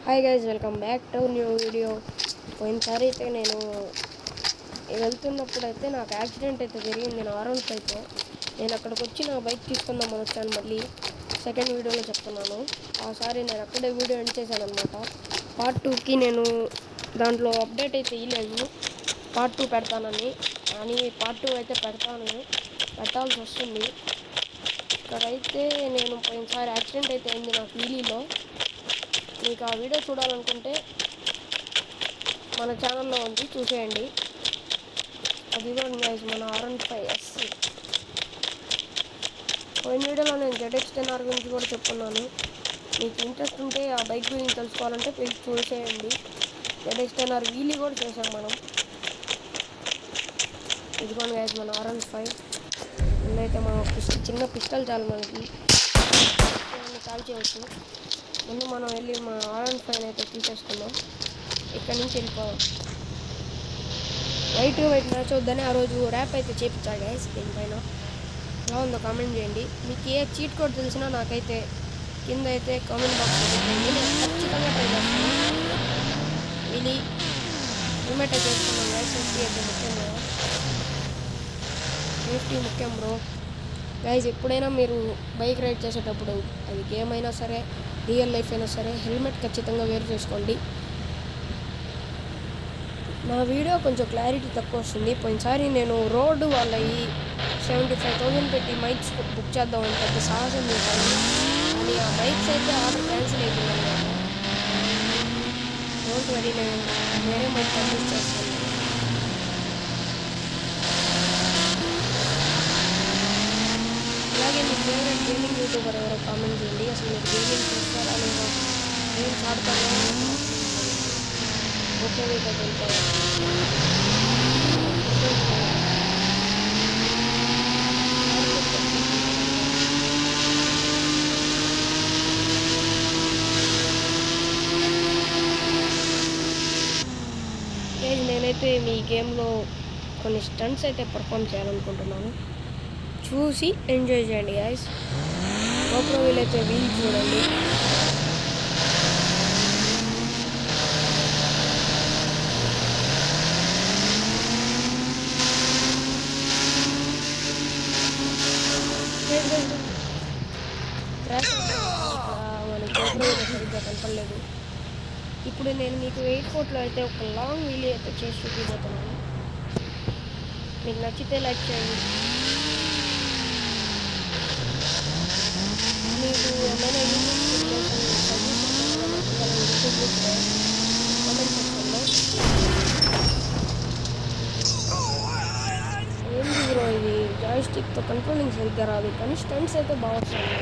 Hi guys, welcome back to new video. పోయినసారి అయితే నేను వెళ్తున్నప్పుడు అయితే నాకు యాక్సిడెంట్ అయితే జరిగింది నా ఆర్ఎన్5తో. నేను అక్కడికి వచ్చి నా బైక్ తీసుకుందామని వచ్చాను. మళ్ళీ సెకండ్ వీడియోలో చెప్తున్నాను. ఆసారి నేను అక్కడే వీడియో ఎండ్ చేశాను అనమాట. పార్ట్ 2కి నేను దాంట్లో అప్డేట్ అయితే ఇవ్వలేదు, పార్ట్ 2 పెడతానని. కానీ పార్ట్ 2 అయితే పెట్టాల్సి వస్తుంది. ఇక్కడైతే నేను పోయినసారి యాక్సిడెంట్ అయితే అయింది నాకు వీలీలో. మీకు ఆ వీడియో చూడాలనుకుంటే మన ఛానల్లో ఉంది, చూసేయండి. అది కూడా గైస్ మన ఆర్ఎన్5 పోయిన వీడియోలో నేను ZX10R గురించి కూడా చెప్పుకున్నాను. మీకు ఇంట్రెస్ట్ ఉంటే ఆ బైక్ గురించి తెలుసుకోవాలంటే ప్లీజ్ చూసేయండి. ZX10R వీలీ కూడా చేసాం మనం. ఇదిగోండి గైస్ మన ఆర్ఎన్5. ముందైతే మనం చిన్న పిస్టల్ చాలు మనకి కాల్ చేయవచ్చు. ముందు మనం వెళ్ళి మన ఆర్ఎన్5 అయితే తీసేసుకుందాం. ఇక్కడ నుంచి వెళ్ళిపోదాం. వైట్ మ్యాచ్ వద్దని ఆ రోజు ర్యాప్ అయితే చేపించాడు గైస్. దీనిపైన ఎలా ఉందో కామెంట్ చేయండి. మీకు ఏ చీట్ కోడ్ తెలిసినా నాకైతే కింద అయితే కామెంట్ బాక్స్లో పెట్టండి. నేను ఖచ్చితంగా ట్రై చేస్తాను. ఇది హెల్మెట్ అయితే వేసుకున్నాం గైస్. సేఫ్టీ అయితే ముఖ్యం కదా, సేఫ్టీ ముఖ్యం బ్రో. గైజ్ ఎప్పుడైనా మీరు బైక్ రైడ్ చేసేటప్పుడు, అది గేమ్ అయినా సరే రియల్ లైఫ్ అయినా సరే, హెల్మెట్ ఖచ్చితంగా వేర్ చేసుకోండి. నా వీడియో కొంచెం క్లారిటీ తక్కువ వస్తుంది. పోయినసారి నేను రోడ్డు వాళ్ళ 75,000 పెట్టి మైక్స్ బుక్ చేద్దామని పెద్ద సాహసం చేశాను. కానీ ఆ మైక్స్ అయితే ఆర్డర్ క్యాన్సిల్ అయిపోయింది అనమాట. డోంట్ వరీ, నేను వేరే మైక్ పర్చేస్ చేస్తాను. అలాగే మీ ఫేవరెట్ గేమింగ్ యూట్యూబర్ ఎవరో కామెంట్ చేయండి. అసలు మీరు గేమింగ్ చూస్తారా లేదా, గేమ్స్ ఆడతారా? ఓకే, మీకు వెళ్తారా? నేనైతే మీ గేమ్లో కొన్ని స్టంట్స్ అయితే పర్ఫామ్ చేయాలనుకుంటున్నాను. చూసి ఎంజాయ్ చేయండి గైస్. గోప్రో వీలైతే వీల్ చూడండి. మన గోప్రో సరిగ్గా కనపడలేదు. ఇప్పుడు నేను మీకు ఎయిర్పోర్ట్లో అయితే ఒక లాంగ్ వీల్ అయితే చేసి చూపిపోతున్నాను. మీకు నచ్చితే లైక్ చేయండి. మీకు ఏమైనా యూట్యూబ్ కామెంట్ సెక్షన్లో. ఏంటి బ్రో ఇది, జాయ్స్టిక్తో కంట్రోలింగ్ సరిగ్గా రాదు, కానీ స్టంట్స్ అయితే బాగుంటుంది.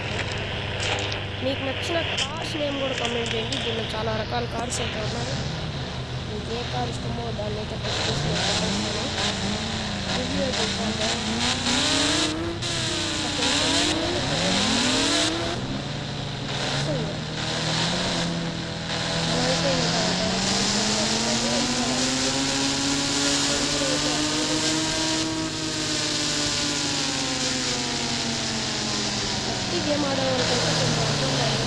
మీకు నచ్చిన కార్స్ నేమ్ కూడా కామెంట్ చేయండి. దీనిలో చాలా రకాల కార్స్ అయితే ఉన్నాయి. మీకు ఏ కార్ ఇష్టమో దాన్ని అయితే టెస్ట్ చేసి రివ్యూ అయితే గేమ్ ఆడేవాళ్ళకి అయితే కొంచెం అర్థం కాదు.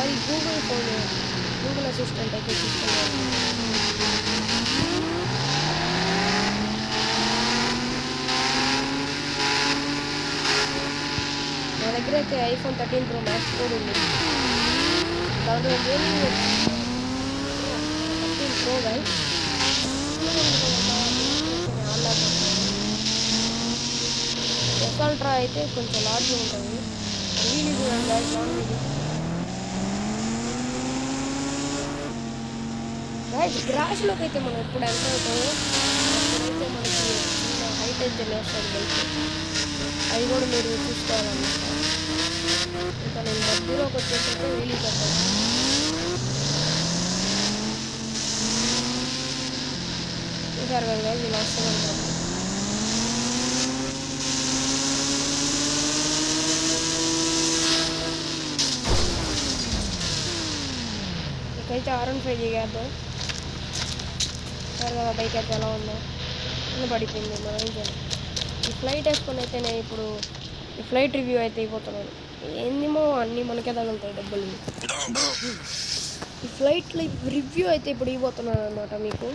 అది గూగుల్ ఫోన్, గూగుల్ అసిస్టెంట్ అయితే తీసుకున్నాను. నా దగ్గర అయితే iPhone 13 Pro Max కూడా ఉంది. దాంట్లో గేమింగ్ 13 Pro గైస్. ఎస్అల్ట్రా అయితే కొంచెం లార్జ్ ఉంటుంది. వీలు చూడండి గైస్, లాంగ్ వీలు. గైస్ గ్రాస్లోకి అయితే మనం ఎప్పుడు ఎంటర్ అవుతామో అప్పుడైతే మనకి చిన్న హైట్ ఫ్లైట్ అయితే లేస్తుంది బైక్, అది కూడా మీరు చూసుకోవాలన్నమాట. ఇంకా నేను మధ్యలోకి వచ్చేసరికి వీలు పెట్టాను. చూసారు కదా ఇలా వస్తుంది. ఇకైతే R15 దిగేద్దాం. సరే కదా బైక్ అయితే ఎలా ఉందో కింద పడిపోయింది. మనం ఏం చేయాలి? ఈ ఫ్లైట్ వేసుకొని అయితే నేను ఇప్పుడు ఈ ఫ్లైట్ రివ్యూ అయితే అయిపోతున్నాను. ఏందేమో అన్నీ మనకే తగులుతాయి డబ్బులు. ఈ ఫ్లైట్ రివ్యూ అయితే ఇప్పుడు ఇవ్వబోతున్నాను అనమాట. మీకు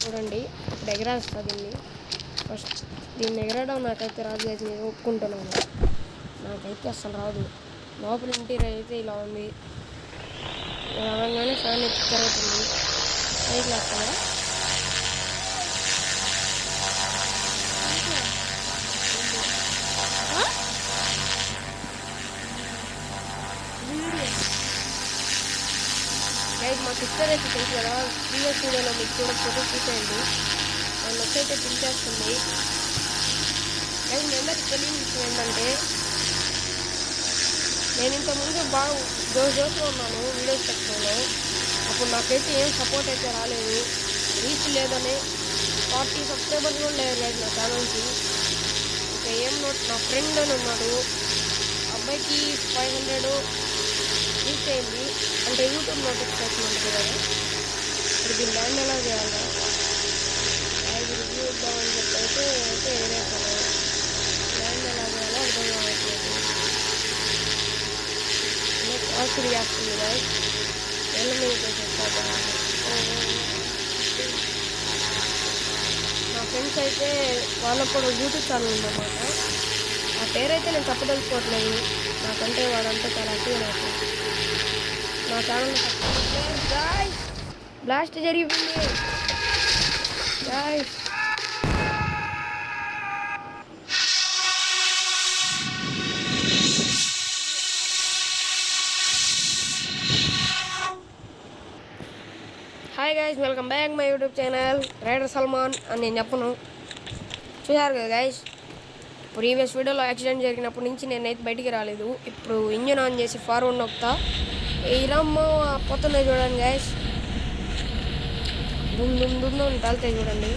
చూడండి, ఇప్పుడు ఎగరేస్తా దీన్ని. ఫస్ట్ దీన్ని ఎగరడం నాకైతే రాదు, నేను ఒప్పుకుంటున్నాను. నాకైతే అసలు రాదు. లోపల ఇంటీరియర్ అయితే ఇలా ఉంది. రాగానే ఫ్యాన్ ఎత్తి తిరుగుతుంది. పైకి లేస్తాను. గైస్ మా సిస్టర్ అయితే తెలుసు కదా, ప్రీవియస్ వీడియోలో మీకు చూడకపోతే చూసేయండి. వాళ్ళు వచ్చైతే పిలిచేస్తుంది. గైస్ మీ అందరికి తెలియని విషయం ఏంటంటే, నేను ఇంతకుముందు బాగా జోష్లో ఉన్నాను వీడియోస్ పెట్టడంలో. అప్పుడు నాకైతే ఏం సపోర్ట్ అయితే రాలేదు, రీచ్ లేదని. 40 సబ్స్క్రైబర్స్ కూడా లేరు గైస్ నా ఛానల్కి. ఇంకా ఏం నా ఫ్రెండ్ అని ఉన్నాడు, అబ్బాయికి 500 రీచ్ అయింది. అంటే యూట్యూబ్ నోటిఫికేషన్ ఉంటుంది కదా, ఇప్పుడు దీన్ని ల్యాండ్ ఎలా చేయాలి, అది రివ్యూ ఇద్దామని చెప్పి అయితే ఎగరేసాను. ల్యాండ్ ఎలా చేయాలో అర్థం కావట్లేదు. ఆశ్చర్య చేస్తుంది కదా, ఎల్ల మీద చేసేస్తాను. నా ఫ్రెండ్స్ అయితే వాళ్ళకు కూడా యూట్యూబ్ ఛానల్ ఉందన్నమాట. ఆ పేరైతే నేను చెప్పదలుచుకోవట్లేదు, నాకంటే వాడంతా చాలా అసలు నాకు. నా ఛానల్ గాయ్స్ బ్లాస్ట్ జరిగిపోయింది guys. Hi guys, welcome back my YouTube channel rider Salman అని నేను చెప్పను. చూసారు కదా గైస్, ప్రీవియస్ వీడియోలో యాక్సిడెంట్ జరిగినప్పటి నుంచి నేనైతే బయటికి రాలేదు. ఇప్పుడు ఇంజన్ ఆన్ చేసి ఫార్వర్డ్ నొక్కుతా. ఈ రమ్మ పోతున్నాయి చూడండి గైస్, దుమ్ దుమ్ దుమ్ అని కాలుతాయి చూడండి.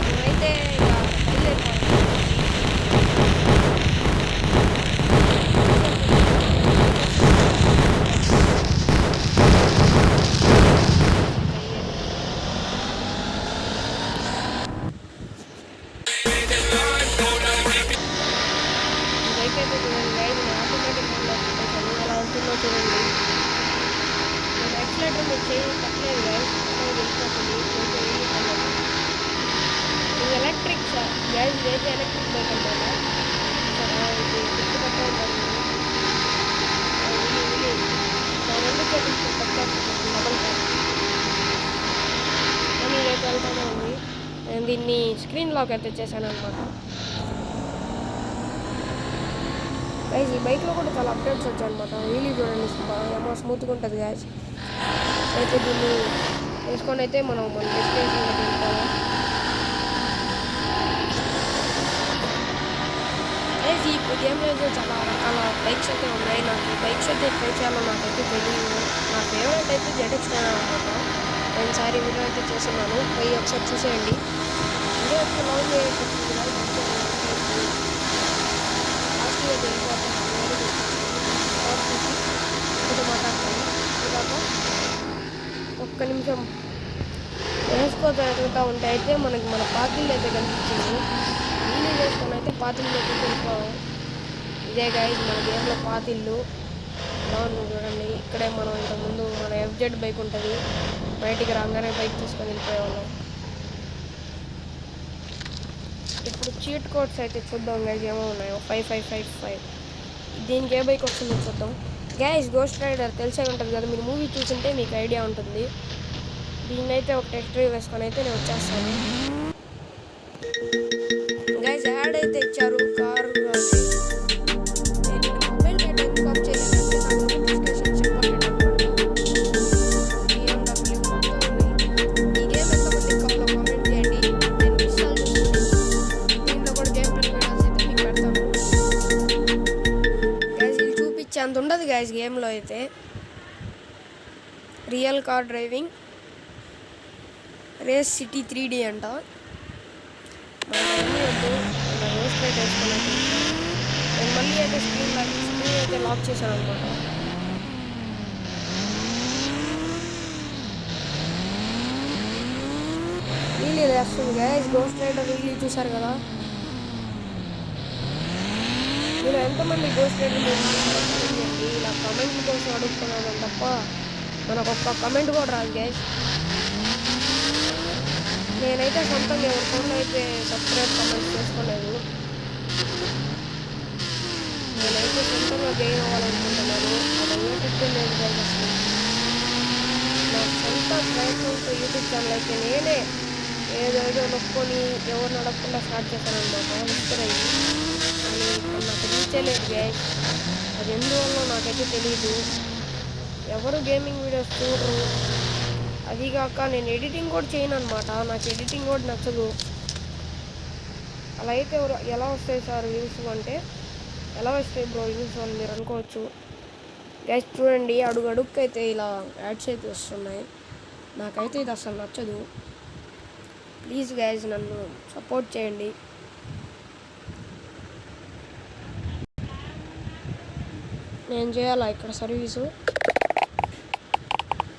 నేనైతే ఇక బయలుదేరిపోయాను. బైక్ అయితే చూడండి గైస్, నేను ఆటోమేటిక్ మోడ్లో పెట్టేసాను. ఎలా ఉంటుందో చూడండి. నేను యాక్సిలేటర్ మీరు చేయి పెట్టలేదు గైస్, వెళ్ళిపోతుంది. ఇది ఎలక్ట్రిక్ గైస్, ఇదైతే ఎలక్ట్రిక్ బైక్ అనమాట. ఇది గుర్తుపట్టే ఉంటాను. నా రెండు చేతులతో పెట్టేస్తాను డబల్ ట్యాప్. కానీ ఇదైతే వెళ్తానే ఉంది. నేను దీన్ని స్క్రీన్ లాక్ అయితే చేశాను అనమాట. గైస్ ఈ బైక్లో కూడా చాలా అప్డేట్స్ వచ్చాయి అనమాట. వీలీ చూడండి ఏమో స్మూత్గా ఉంటుంది గైస్. అయితే దీన్ని వేసుకొని అయితే మనం మన డెస్టినేషన్లోకి వెళ్ళిపోవాలి. గైస్ ఈ గేమ్లో అయితే చాలా రకాల బైక్స్ అయితే ఉన్నాయి. నాకు ఈ బైక్స్ అయితే ట్రై చేయాలో నాకైతే తెలియదు. నా ఫేవరెట్ అయితే ZX-9 అనమాట. నేను సారీ వీడియో అయితే చేస్తున్నాను, పోయి ఒకసారి చూసేయండి. వీడియో ఎక్కువ లాంగ్ అయిపోతుంది ఒక్క నిమిషం వేసుకోతో ఎదుగుతూ ఉంటే అయితే మనకి మన పాతిళ్ళు అయితే కనిపించింది. వీళ్ళు వేసుకొని అయితే పాతిళ్ళు అయితే వెళ్ళిపోవాలి. ఇదే గైస్ మన గేమ్లో పాతిళ్ళు ఎలా ఉంది చూడండి. ఇక్కడే మనం ఇంతకుముందు మన FZ బైక్ ఉంటుంది, బయటికి రాగానే బైక్ తీసుకొని వెళ్ళిపోయేవాళ్ళం. ఇప్పుడు చీట్ కోడ్స్ అయితే చూద్దాం గైస్ ఏమో ఉన్నాయో. 5555 దీనికి ఏ బైక్ వస్తుందో చూద్దాం. గైస్ గోస్ట్ రైడర్ తెలిసే ఉంటుంది కదా, మీరు మూవీ చూసింటే మీకు ఐడియా ఉంటుంది. దీన్నైతే ఒక టెస్ట్ డ్రైవ్ వేసుకొని అయితే నేను వచ్చేస్తాను. గైస్ యాడ్ అయితే ఇచ్చారు కారు. నేను మొబైల్ అయితే ఎందుకు ఆఫ్ చేయలేదంటే నా నోటిఫికేషన్స్ ఇంపార్టెంట్ అనమాట. BMW ఈ గేమ్ ఎంతమందికి కావాలో కామెంట్ చేయండి. ఉండదు గైస్ గేమ్లో అయితే. Real car driving race city 3D అంట. మనకి వద్దు, రోడ్ ప్లేట్ వేసుకోలేదు. నేను మళ్ళీ అయితే స్క్రీన్ అయితే లాక్ చేశాను అనమాట. రీలీ వేస్తుంది గైస్, గోస్ట్ రైడర్ రీలీ చూసారు కదా. మీరు ఎంతమంది గోస్ట్ రైడర్ చేయండి. ఇలా కమెంట్ కోసం అడుగుతున్నాను తప్ప మనకు ఒక్క కమెంట్ కూడా రాదు గైస్. నేనైతే సొంతంగా ఎవరి ఫోన్లో అయితే సబ్స్క్రైబ్ కమెంట్ చేసుకోలేదు. నేనైతే సొంతంగా గెయిన్ అవ్వాలనుకుంటున్నాను. అది అయ్యేటట్టు లేదు గైస్. అసలు నా సొంత ప్రయత్నంతో యూట్యూబ్ ఛానల్ అయితే నేనే ఏదో నొక్కొని ఎవరిని అడగకుండా స్టార్ట్ చేశాను అనమాట. ఇన్స్పైర్ అయ్యి కానీ ఇప్పుడు నాకు రీచ్ లేదు గైస్. అది ఎందువల్ల నాకైతే తెలీదు. ఎవరు గేమింగ్ వీడియోస్ చూడరు. అదిగాక నేను ఎడిటింగ్ కూడా చేయను అనమాట. నాకు ఎడిటింగ్ కూడా నచ్చదు. అలా అయితే ఎలా వస్తాయి సార్ వ్యూస్ అంటే, ఎలా వస్తాయి బ్రో వ్యూస్ అని మీరు అనుకోవచ్చు. గైస్ చూడండి, అడుగుకైతే ఇలా యాడ్స్ అయితే వస్తున్నాయి. నాకైతే ఇది అసలు నచ్చదు. ప్లీజ్ గైస్ నన్ను సపోర్ట్ చేయండి. నేను చేయాలా ఇక్కడ సర్వీసు.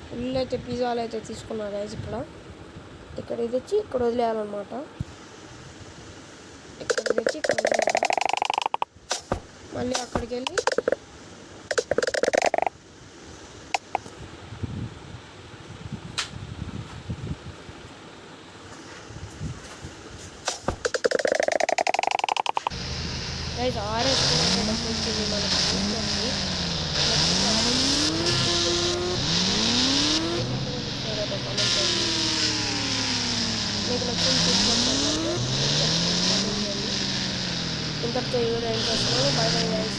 ఫుల్ అయితే పిజ్జాలు అయితే తీసుకున్నా గైస్. ఇక్కడ ఇది తెచ్చి ఇక్కడ వదిలేయాలన్నమాట. ఇక్కడ తెచ్చి ఇక్కడ వదిలేయాలి. మళ్ళీ అక్కడికి వెళ్ళి గైస్ ఆర్ఎస్ డబ్బు వచ్చింది మనకి. మీకు నచ్చింది చూసుకోండి. ఇంతటితో ఈ వీడియో ఎండ్ చేస్తున్నాను. By bye guys.